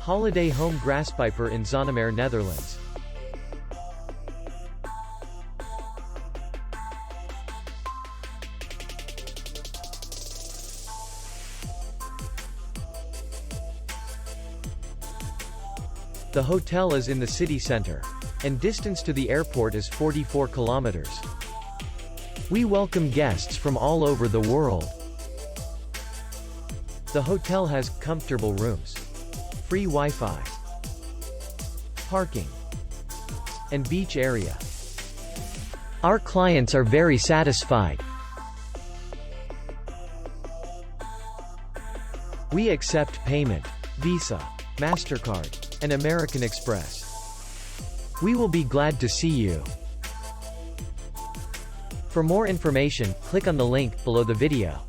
Holiday home Graspieper in Zonnemaire, Netherlands. The hotel is in the city center, and distance to the airport is 44 kilometers. We welcome guests from all over the world. The hotel has comfortable rooms, free Wi-Fi, parking, and beach area. Our clients are very satisfied. We accept payment, Visa, MasterCard, and American Express. We will be glad to see you. For more information, click on the link below the video.